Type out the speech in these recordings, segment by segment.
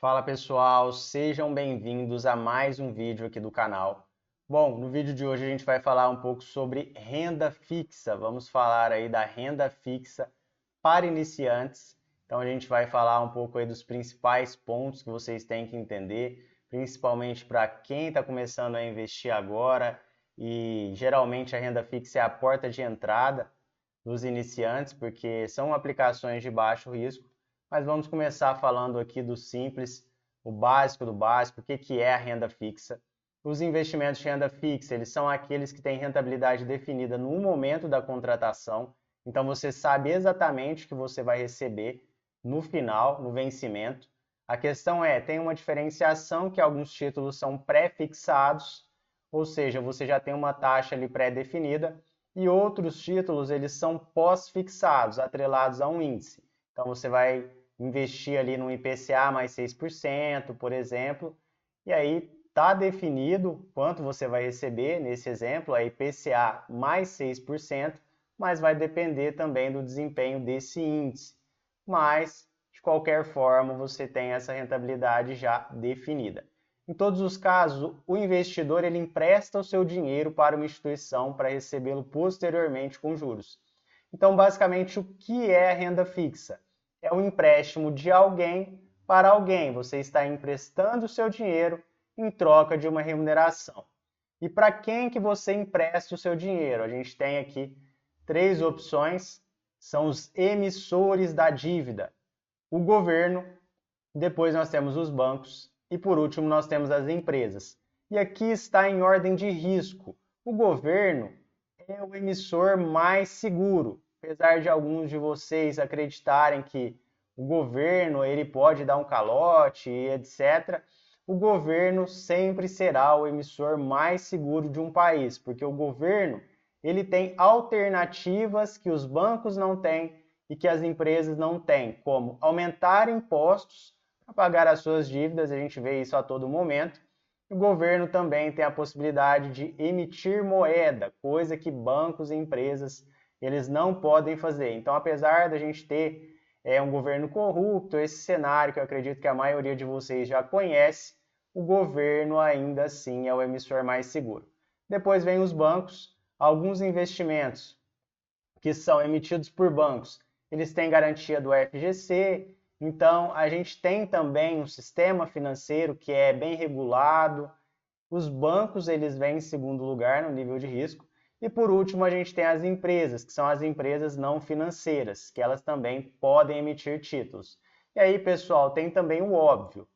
Fala pessoal, sejam bem-vindos a mais um vídeo aqui do canal. Bom, no vídeo de hoje a gente vai falar um pouco sobre renda fixa. Vamos falar aí da renda fixa para iniciantes. Então a gente vai falar um pouco aí dos principais pontos que vocês têm que entender, principalmente para quem está começando a investir agora e geralmente a renda fixa é a porta de entrada dos iniciantes, porque são aplicações de baixo risco. Mas vamos começar falando aqui do simples, o básico do básico, o que é a renda fixa. Os investimentos de renda fixa, eles são aqueles que têm rentabilidade definida no momento da contratação. Então você sabe exatamente o que você vai receber no final, no vencimento. A questão é, tem uma diferenciação que alguns títulos são pré-fixados, ou seja, você já tem uma taxa ali pré-definida, e outros títulos eles são pós-fixados, atrelados a um índice. Então você vai investir ali no IPCA mais 6%, por exemplo, e aí está definido quanto você vai receber, nesse exemplo, é IPCA mais 6%, mas vai depender também do desempenho desse índice. Mas, de qualquer forma, você tem essa rentabilidade já definida. Em todos os casos, o investidor ele empresta o seu dinheiro para uma instituição para recebê-lo posteriormente com juros. Então, basicamente, o que é a renda fixa? É um empréstimo de alguém para alguém. Você está emprestando o seu dinheiro em troca de uma remuneração. E para quem que você empresta o seu dinheiro? A gente tem aqui três opções, são os emissores da dívida. O governo, depois nós temos os bancos e por último nós temos as empresas. E aqui está em ordem de risco. O governo é o emissor mais seguro, apesar de alguns de vocês acreditarem que o governo ele pode dar um calote e etc. O governo sempre será o emissor mais seguro de um país, porque o governo ele tem alternativas que os bancos não têm e que as empresas não têm, como aumentar impostos para pagar as suas dívidas, a gente vê isso a todo momento. O governo também tem a possibilidade de emitir moeda, coisa que bancos e empresas eles não podem fazer. Então, apesar da gente ter um governo corrupto, esse cenário que eu acredito que a maioria de vocês já conhece, o governo ainda assim é o emissor mais seguro. Depois vem os bancos, alguns investimentos que são emitidos por bancos, eles têm garantia do FGC, então a gente tem também um sistema financeiro que é bem regulado. Os bancos eles vêm em segundo lugar no nível de risco. E por último a gente tem as empresas, que são as empresas não financeiras, que elas também podem emitir títulos. E aí, pessoal, tem também o óbvio.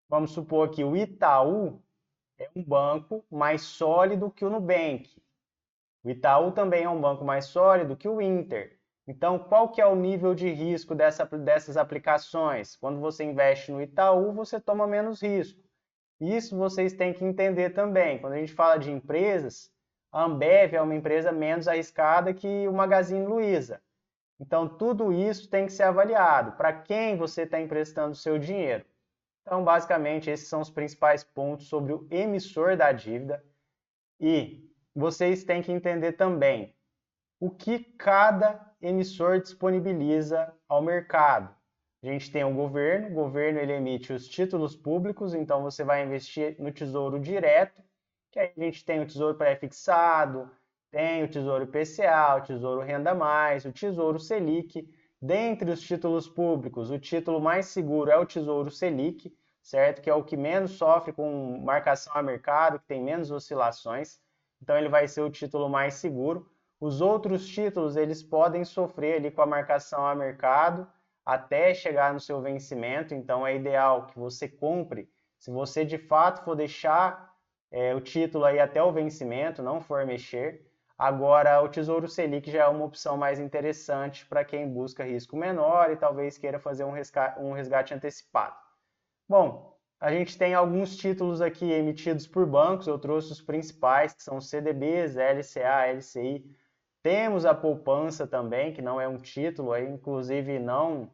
Vamos supor que o Itaú é um banco mais sólido que o Nubank. O Itaú também é um banco mais sólido que o Inter. Então, qual que é o nível de risco dessas aplicações? Quando você investe no Itaú, você toma menos risco. Isso vocês têm que entender também. Quando a gente fala de empresas, a Ambev é uma empresa menos arriscada que o Magazine Luiza. Então, tudo isso tem que ser avaliado. Para quem você está emprestando o seu dinheiro? Então, basicamente, esses são os principais pontos sobre o emissor da dívida. E vocês têm que entender também o que cada emissor disponibiliza ao mercado. A gente tem o governo ele emite os títulos públicos, então você vai investir no Tesouro Direto, que aí a gente tem o Tesouro Pré-fixado, tem o Tesouro IPCA, o Tesouro Renda Mais, o Tesouro Selic. Dentre os títulos públicos, o título mais seguro é o Tesouro Selic, certo? Que é o que menos sofre com marcação a mercado, que tem menos oscilações. Então ele vai ser o título mais seguro. Os outros títulos, eles podem sofrer ali com a marcação a mercado até chegar no seu vencimento, então é ideal que você compre. Se você de fato for deixar o título aí até o vencimento, não for mexer. Agora, o Tesouro Selic já é uma opção mais interessante para quem busca risco menor e talvez queira fazer um resgate antecipado. Bom, a gente tem alguns títulos aqui emitidos por bancos, eu trouxe os principais, que são CDBs, LCA, LCI. Temos a poupança também, que não é um título, aí, inclusive não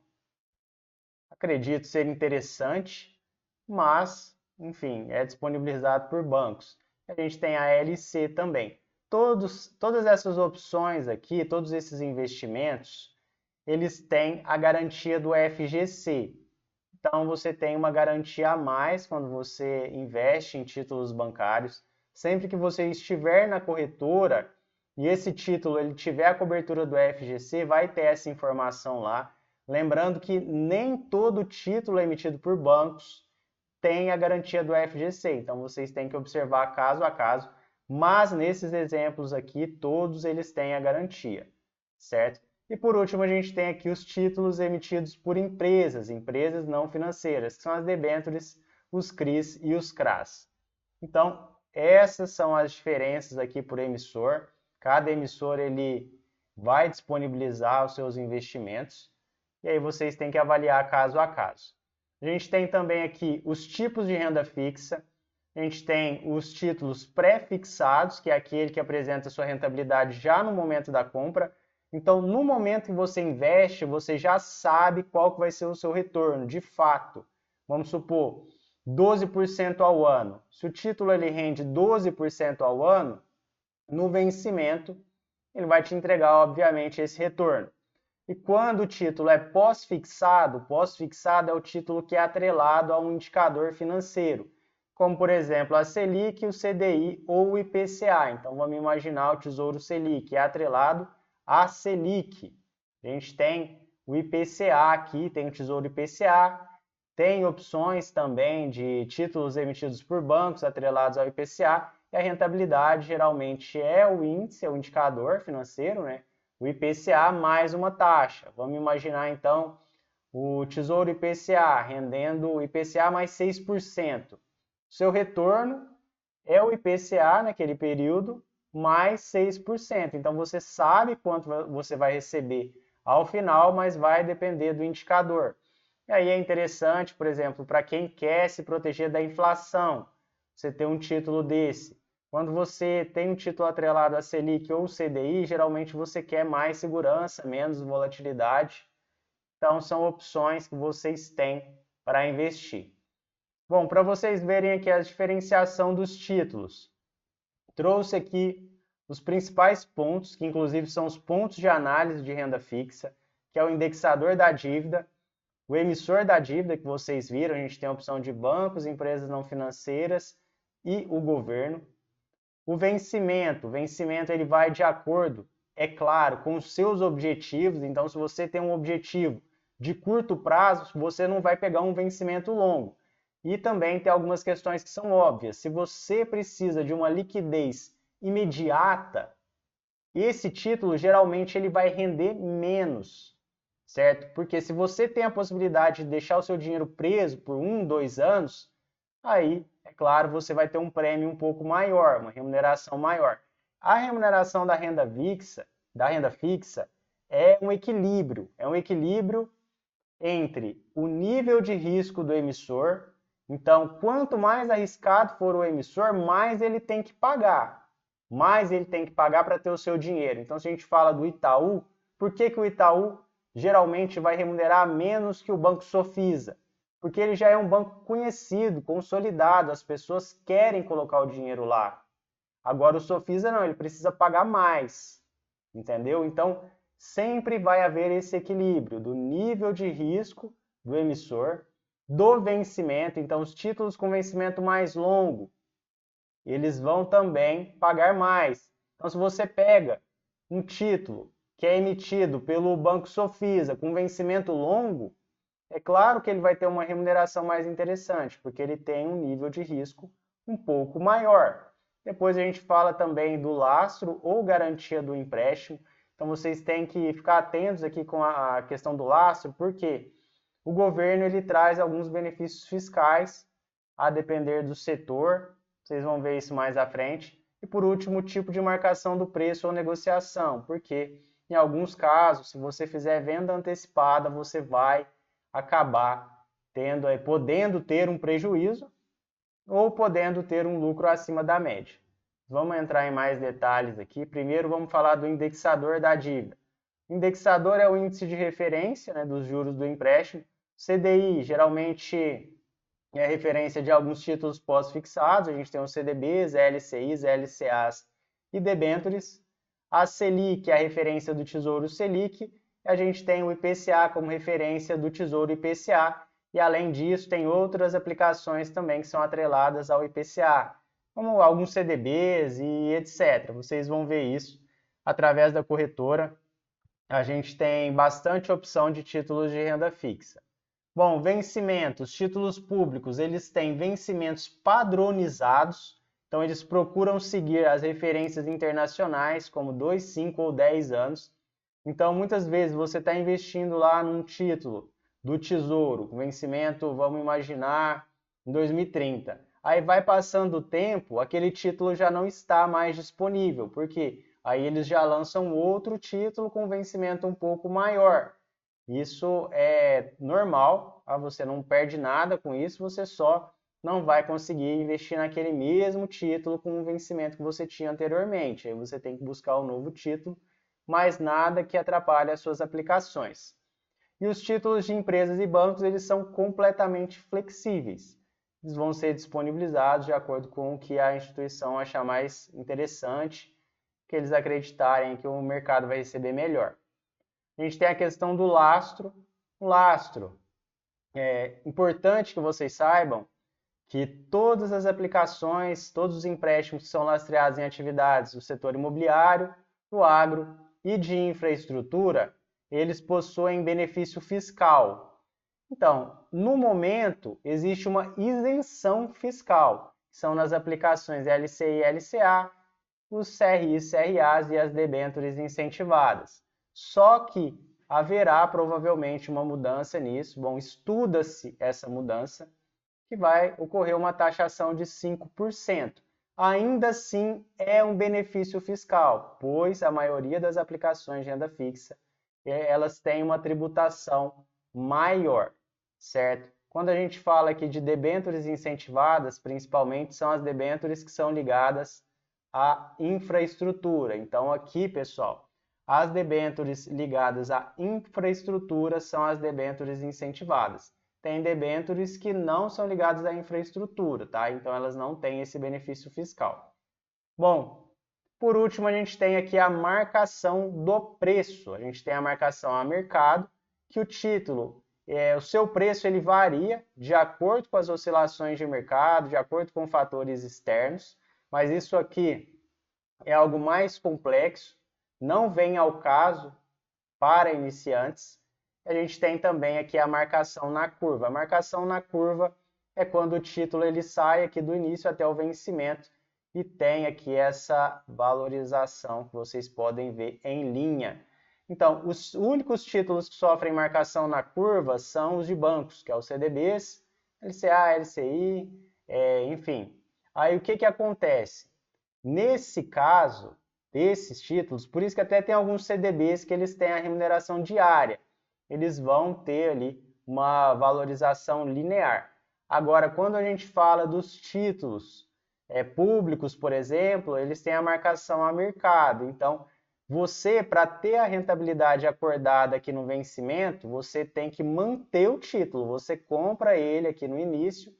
acredito ser interessante, mas, enfim, é disponibilizado por bancos. A gente tem a LC também. Todas essas opções aqui, todos esses investimentos, eles têm a garantia do FGC. Então você tem uma garantia a mais quando você investe em títulos bancários. Sempre que você estiver na corretora e esse título ele tiver a cobertura do FGC, vai ter essa informação lá. Lembrando que nem todo título emitido por bancos tem a garantia do FGC, então vocês têm que observar caso a caso, mas nesses exemplos aqui, todos eles têm a garantia, certo? E por último, a gente tem aqui os títulos emitidos por empresas, empresas não financeiras, que são as debêntures, os CRIs e os CRAs. Então, essas são as diferenças aqui por emissor. Cada emissor ele vai disponibilizar os seus investimentos e aí vocês têm que avaliar caso a caso. A gente tem também aqui os tipos de renda fixa. A gente tem os títulos pré-fixados, que é aquele que apresenta sua rentabilidade já no momento da compra. Então, no momento que você investe, você já sabe qual que vai ser o seu retorno, de fato. Vamos supor, 12% ao ano. Se o título ele rende 12% ao ano, no vencimento, ele vai te entregar, obviamente, esse retorno. E quando o título é pós-fixado é o título que é atrelado a um indicador financeiro, como, por exemplo, a Selic, o CDI ou o IPCA. Então, vamos imaginar o Tesouro Selic, é atrelado à Selic. A gente tem o IPCA aqui, tem o Tesouro IPCA, tem opções também de títulos emitidos por bancos atrelados ao IPCA, e a rentabilidade geralmente é o índice, é o indicador financeiro, né? O IPCA mais uma taxa. Vamos imaginar então o Tesouro IPCA rendendo o IPCA mais 6%. O seu retorno é o IPCA naquele período mais 6%. Então você sabe quanto você vai receber ao final, mas vai depender do indicador. E aí é interessante, por exemplo, para quem quer se proteger da inflação, você ter um título desse. Quando você tem um título atrelado a Selic ou CDI, geralmente você quer mais segurança, menos volatilidade. Então, são opções que vocês têm para investir. Bom, para vocês verem aqui a diferenciação dos títulos, trouxe aqui os principais pontos, que inclusive são os pontos de análise de renda fixa, que é o indexador da dívida, o emissor da dívida, que vocês viram, a gente tem a opção de bancos, empresas não financeiras e o governo. O vencimento ele vai de acordo, é claro, com os seus objetivos. Então, se você tem um objetivo de curto prazo, você não vai pegar um vencimento longo. E também tem algumas questões que são óbvias. Se você precisa de uma liquidez imediata, esse título geralmente ele vai render menos, certo? Porque se você tem a possibilidade de deixar o seu dinheiro preso por 1, 2 anos, aí, é claro, você vai ter um prêmio um pouco maior, uma remuneração maior. A remuneração da renda fixa é um equilíbrio entre o nível de risco do emissor. Então, quanto mais arriscado for o emissor, mais ele tem que pagar. Mais ele tem que pagar para ter o seu dinheiro. Então, se a gente fala do Itaú, por que o Itaú geralmente vai remunerar menos que o Banco Sofisa? Porque ele já é um banco conhecido, consolidado, as pessoas querem colocar o dinheiro lá. Agora o Sofisa não, ele precisa pagar mais, entendeu? Então, sempre vai haver esse equilíbrio do nível de risco do emissor, do vencimento. Então, os títulos com vencimento mais longo, eles vão também pagar mais. Então, se você pega um título que é emitido pelo Banco Sofisa com vencimento longo, é claro que ele vai ter uma remuneração mais interessante, porque ele tem um nível de risco um pouco maior. Depois a gente fala também do lastro ou garantia do empréstimo. Então vocês têm que ficar atentos aqui com a questão do lastro, porque o governo ele traz alguns benefícios fiscais a depender do setor. Vocês vão ver isso mais à frente. E por último, o tipo de marcação do preço ou negociação, porque em alguns casos, se você fizer venda antecipada, você vai acabar podendo ter um prejuízo ou podendo ter um lucro acima da média. Vamos entrar em mais detalhes aqui. Primeiro vamos falar do indexador da dívida. O indexador é o índice de referência, né, dos juros do empréstimo. CDI geralmente é referência de alguns títulos pós-fixados. A gente tem os CDBs, LCIs, LCAs e debêntures. A Selic é a referência do Tesouro Selic. A gente tem o IPCA como referência do Tesouro IPCA. E além disso, tem outras aplicações também que são atreladas ao IPCA, como alguns CDBs e etc. Vocês vão ver isso através da corretora. A gente tem bastante opção de títulos de renda fixa. Bom, vencimentos, títulos públicos, eles têm vencimentos padronizados, então eles procuram seguir as referências internacionais, como 2, 5 ou 10 anos. Então, muitas vezes você está investindo lá num título do Tesouro, com vencimento, vamos imaginar, em 2030. Aí vai passando o tempo, aquele título já não está mais disponível, porque aí eles já lançam outro título com vencimento um pouco maior. Isso é normal, tá? Você não perde nada com isso, você só não vai conseguir investir naquele mesmo título com o vencimento que você tinha anteriormente. Aí você tem que buscar um novo título, mas nada que atrapalhe as suas aplicações. E os títulos de empresas e bancos, eles são completamente flexíveis. Eles vão ser disponibilizados de acordo com o que a instituição achar mais interessante, que eles acreditarem que o mercado vai receber melhor. A gente tem a questão do lastro. O lastro, é importante que vocês saibam que todas as aplicações, todos os empréstimos que são lastreados em atividades do setor imobiliário, do agro e de infraestrutura, eles possuem benefício fiscal. Então, no momento, existe uma isenção fiscal, que são nas aplicações LCI e LCA, os CRI e CRAs e as debêntures incentivadas. Só que haverá provavelmente uma mudança nisso. Bom, estuda-se essa mudança, que vai ocorrer uma taxação de 5%. Ainda assim, é um benefício fiscal, pois a maioria das aplicações de renda fixa, elas têm uma tributação maior, certo? Quando a gente fala aqui de debêntures incentivadas, principalmente são as debêntures que são ligadas à infraestrutura. Então aqui, pessoal, as debêntures ligadas à infraestrutura são as debêntures incentivadas. Tem debêntures que não são ligadas à infraestrutura, tá? Então elas não têm esse benefício fiscal. Bom, por último a gente tem aqui a marcação do preço. A gente tem a marcação a mercado, que o título, o seu preço ele varia de acordo com as oscilações de mercado, de acordo com fatores externos, mas isso aqui é algo mais complexo, não vem ao caso para iniciantes. A gente tem também aqui a marcação na curva. A marcação na curva é quando o título ele sai aqui do início até o vencimento e tem aqui essa valorização que vocês podem ver em linha. Então, os únicos títulos que sofrem marcação na curva são os de bancos, que é os CDBs, LCA, LCI, enfim. Aí o que acontece? Nesse caso, desses títulos, por isso que até tem alguns CDBs que eles têm a remuneração diária, eles vão ter ali uma valorização linear. Agora, quando a gente fala dos títulos públicos, por exemplo, eles têm a marcação a mercado. Então, você, para ter a rentabilidade acordada aqui no vencimento, você tem que manter o título. Você compra ele aqui no início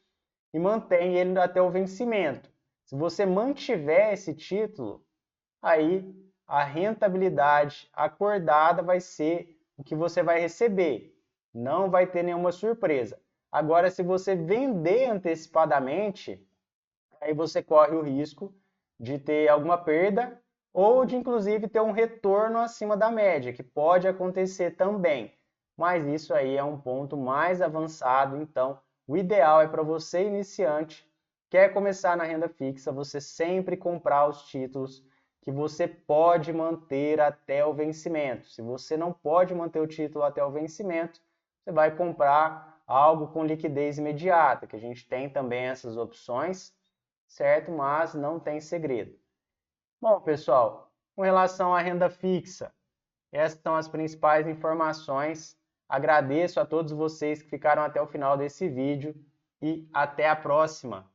e mantém ele até o vencimento. Se você mantiver esse título, aí a rentabilidade acordada vai ser o que você vai receber. Não vai ter nenhuma surpresa. Agora, se você vender antecipadamente, aí você corre o risco de ter alguma perda ou de, inclusive, ter um retorno acima da média, que pode acontecer também. Mas isso aí é um ponto mais avançado, então o ideal é para você iniciante, quer começar na renda fixa, você sempre comprar os títulos que você pode manter até o vencimento. Se você não pode manter o título até o vencimento, você vai comprar algo com liquidez imediata, que a gente tem também essas opções, certo? Mas não tem segredo. Bom, pessoal, com relação à renda fixa, essas são as principais informações. Agradeço a todos vocês que ficaram até o final desse vídeo e até a próxima!